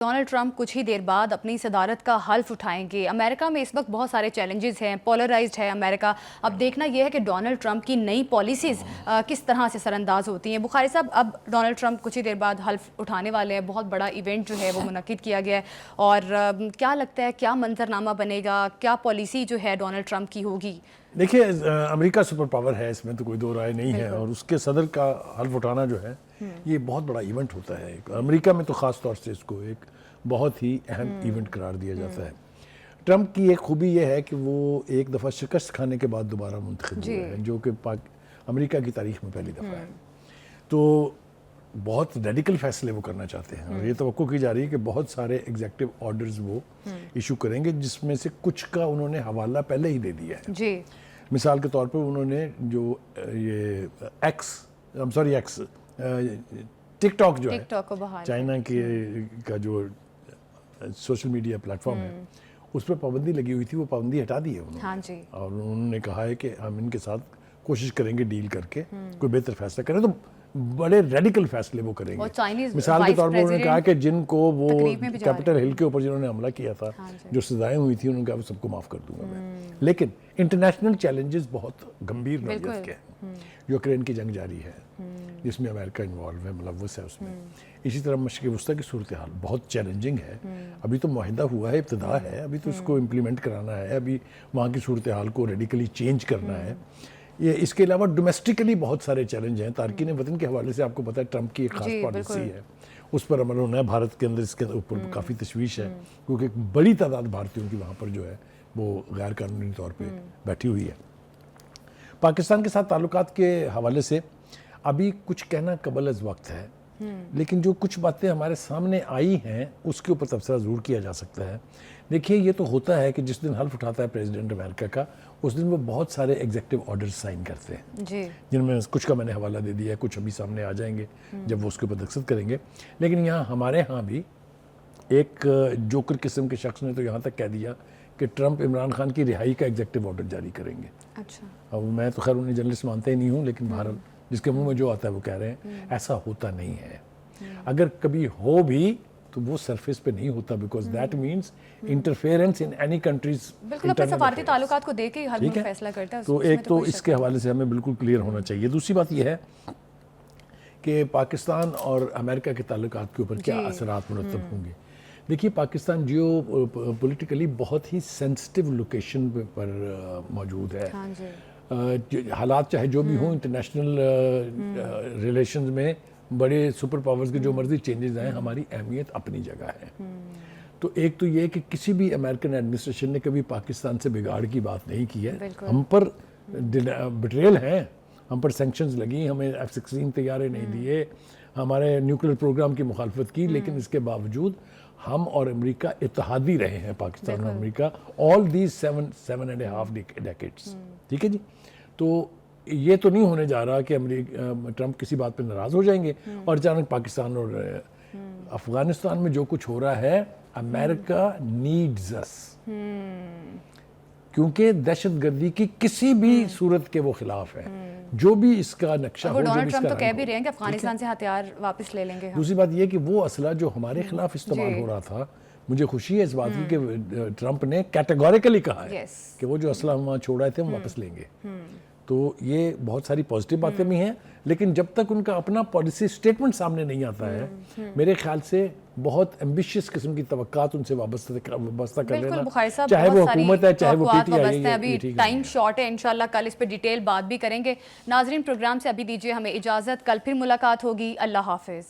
Donald Trump کچھ ہی دیر بعد اپنی صدارت کا حلف اٹھائیں گے۔ امریکہ میں اس وقت بہت سارے چیلنجز ہیں، پولرائزڈ ہے امریکہ۔ اب دیکھنا یہ ہے کہ ڈونلڈ ٹرمپ کی نئی پالیسیز کس طرح سے سر انداز ہوتی ہیں۔ بخاری صاحب، اب ڈونلڈ ٹرمپ کچھ ہی دیر بعد حلف اٹھانے والے ہیں، بہت بڑا ایونٹ جو ہے وہ منعقد کیا گیا ہے، اور کیا لگتا ہے کیا منظرنامہ بنے گا، کیا پالیسی جو ہے ڈونلڈ ٹرمپ کی ہوگی؟ دیکھیے، امریکہ سپر پاور ہے، اس میں تو کوئی دو رائے نہیں ہے، اور اس کے صدر کا حلف اٹھانا جو ہے یہ بہت بڑا ایونٹ ہوتا ہے۔ امریکہ میں تو خاص طور سے اس کو ایک بہت ہی اہم ایونٹ قرار دیا جاتا ہے۔ ٹرمپ کی ایک خوبی یہ ہے کہ وہ ایک دفعہ شکست کھانے کے بعد دوبارہ منتخب ہوئے ہیں، جو کہ امریکہ کی تاریخ میں پہلی دفعہ ہے۔ تو بہت ریڈیکل فیصلے وہ کرنا چاہتے ہیں، اور یہ توقع کی جا رہی ہے کہ بہت سارے ایگزیکٹو آرڈرز وہ ایشو کریں گے، جس میں سے کچھ کا انہوں نے حوالہ پہلے ہی دے دیا ہے۔ مثال کے طور پر انہوں نے جو یہ ٹک ٹاک جو ہے چائنا کا جو سوشل میڈیا پلیٹ فارم ہے، اس پہ پابندی لگی ہوئی تھی، وہ پابندی ہٹا دی ہے انہوں نے، اور انہوں نے کہا ہے کہ ہم ان کے ساتھ کوشش کریں گے ڈیل کر کے کوئی بہتر فیصلہ کریں۔ تو بڑے ریڈیکل فیصلے وہ کریں گے۔ مثال کے طور پر انہوں نے کہا کہ جن کو وہ کیپٹل ہل کے اوپر جنہوں نے حملہ کیا تھا، جو سزائیں ہوئی تھی، انہوں نے کہا وہ سب کو معاف کر دوں گا میں۔ لیکن انٹرنیشنل چیلنجز بہت گمبھیر نوعیت کے ہیں۔ یوکرین کی جنگ جاری ہے، جس میں امریکہ انوالو ہے، ملوث ہے اس میں۔ اسی طرح مشرق وسطیٰ کی صورتحال بہت چیلنجنگ ہے۔ ابھی تو معاہدہ ہوا ہے، ابتدا ہے، ابھی تو اس کو امپلیمنٹ کرانا ہے، ابھی وہاں کی صورتحال کو ریڈیکلی چینج کرنا ہے۔ یہ اس کے علاوہ ڈومیسٹکلی بہت سارے چیلنج ہیں۔ تارکین وطن کے حوالے سے آپ کو پتہ ہے ٹرمپ کی ایک خاص پالیسی ہے، اس پر عمل ہونا ہے۔ بھارت کے اندر اس کے اوپر کافی تشویش ہے، کیونکہ ایک بڑی تعداد بھارتیوں کی وہاں پر جو ہے وہ غیر قانونی طور پہ بیٹھی ہوئی ہے۔ پاکستان کے ساتھ تعلقات کے حوالے سے ابھی کچھ کہنا قبل از وقت ہے، لیکن جو کچھ باتیں ہمارے سامنے آئی ہیں اس کے اوپر تبصرہ ضرور کیا جا سکتا ہے۔ دیکھیے، یہ تو ہوتا ہے کہ جس دن حلف اٹھاتا ہے پریزیڈنٹ امریکہ کا، اس دن وہ بہت سارے ایگزیکٹو آرڈرز سائن کرتے ہیں، جن میں کچھ کا میں نے حوالہ دے دیا ہے، کچھ ابھی سامنے آ جائیں گے جب وہ اس کے اوپر دستخط کریں گے۔ لیکن یہاں ہمارے ہاں بھی ایک جوکر قسم کے شخص نے تو یہاں تک کہہ دیا کہ ٹرمپ عمران خان کی رہائی کا ایگزیکٹو آرڈر جاری کریں گے۔ اب میں تو خیر انہیں جرنلسٹ مانتے ہی نہیں ہوں، لیکن بہرحال جس کے منہ میں جو آتا ہے وہ کہہ رہے ہیں۔ ایسا ہوتا نہیں ہے، اگر کبھی ہو بھی تو وہ سرفیس پہ نہیں ہوتا، because that means interference in any countries. بالکل، اپنے سفارتی تعلقات کو دیکھ کے حل میں فیصلہ کرتا ہے۔ تو ایک تو اس کے حوالے سے ہمیں بالکل کلیئر ہونا چاہیے۔ دوسری بات یہ ہے کہ پاکستان اور امریکہ کے تعلقات کے اوپر کیا اثرات مرتب ہوں گے۔ دیکھیے، پاکستان جیو پولیٹیکلی بہت ہی سینسٹیو لوکیشن پر موجود ہے۔ حالات چاہے جو بھی ہوں، انٹرنیشنل ریلیشنز میں بڑے سپر پاورز کے جو مرضی چینجز آئیں، ہماری اہمیت اپنی جگہ ہے۔ تو ایک تو یہ کہ کسی بھی امریکن ایڈمنسٹریشن نے کبھی پاکستان سے بگاڑ کی بات نہیں کی ہے۔ ہم پر بٹریل ہیں، ہم پر سینکشنز لگی، ہمیں F-16 طیارے نہیں دیے، ہمارے نیوکلیر پروگرام کی مخالفت کی، لیکن اس کے باوجود ہم اور امریکہ اتحادی رہے ہیں، پاکستان اور امریکہ، all these 7.5 decades۔ ٹھیک ہے جی، تو یہ تو نہیں ہونے جا رہا کہ ٹرمپ کسی بات پہ ناراض ہو جائیں گے اور اچانک پاکستان اور افغانستان میں جو کچھ ہو رہا ہے، امریکہ نیڈز اس، کیونکہ دہشت گردی کی کسی بھی صورت کے وہ خلاف ہے، جو بھی اس کا نقشہ ہو۔ ڈونلڈ ٹرمپ تو کہہ بھی رہے ہیں کہ افغانستان سے ہتھیار واپس لے لیں گے۔ دوسری بات یہ کہ وہ اسلحہ جو ہمارے خلاف استعمال ہو رہا تھا، مجھے خوشی ہے اس بات کی کہ ٹرمپ نے کیٹیگوریکلی کہا ہے کہ وہ جو اسلحہ وہاں چھوڑ رہے تھے ہم واپس لیں گے۔ تو یہ بہت ساری پازیٹیو باتیں بھی ہیں، لیکن جب تک ان کا اپنا پالیسی اسٹیٹمنٹ سامنے نہیں آتا ہے، میرے خیال سے بہت ایمبیشیس قسم کی توقعات ان سے وابستہ کر لینا، چاہے وہ حکومت ہے چاہے وہ پی ٹی آئی ہے۔ ابھی ٹائم شارٹ ہے، انشاءاللہ کل اس پہ ڈیٹیل بات بھی کریں گے۔ ناظرین، پروگرام سے ابھی دیجیے ہمیں اجازت، کل پھر ملاقات ہوگی۔ اللہ حافظ۔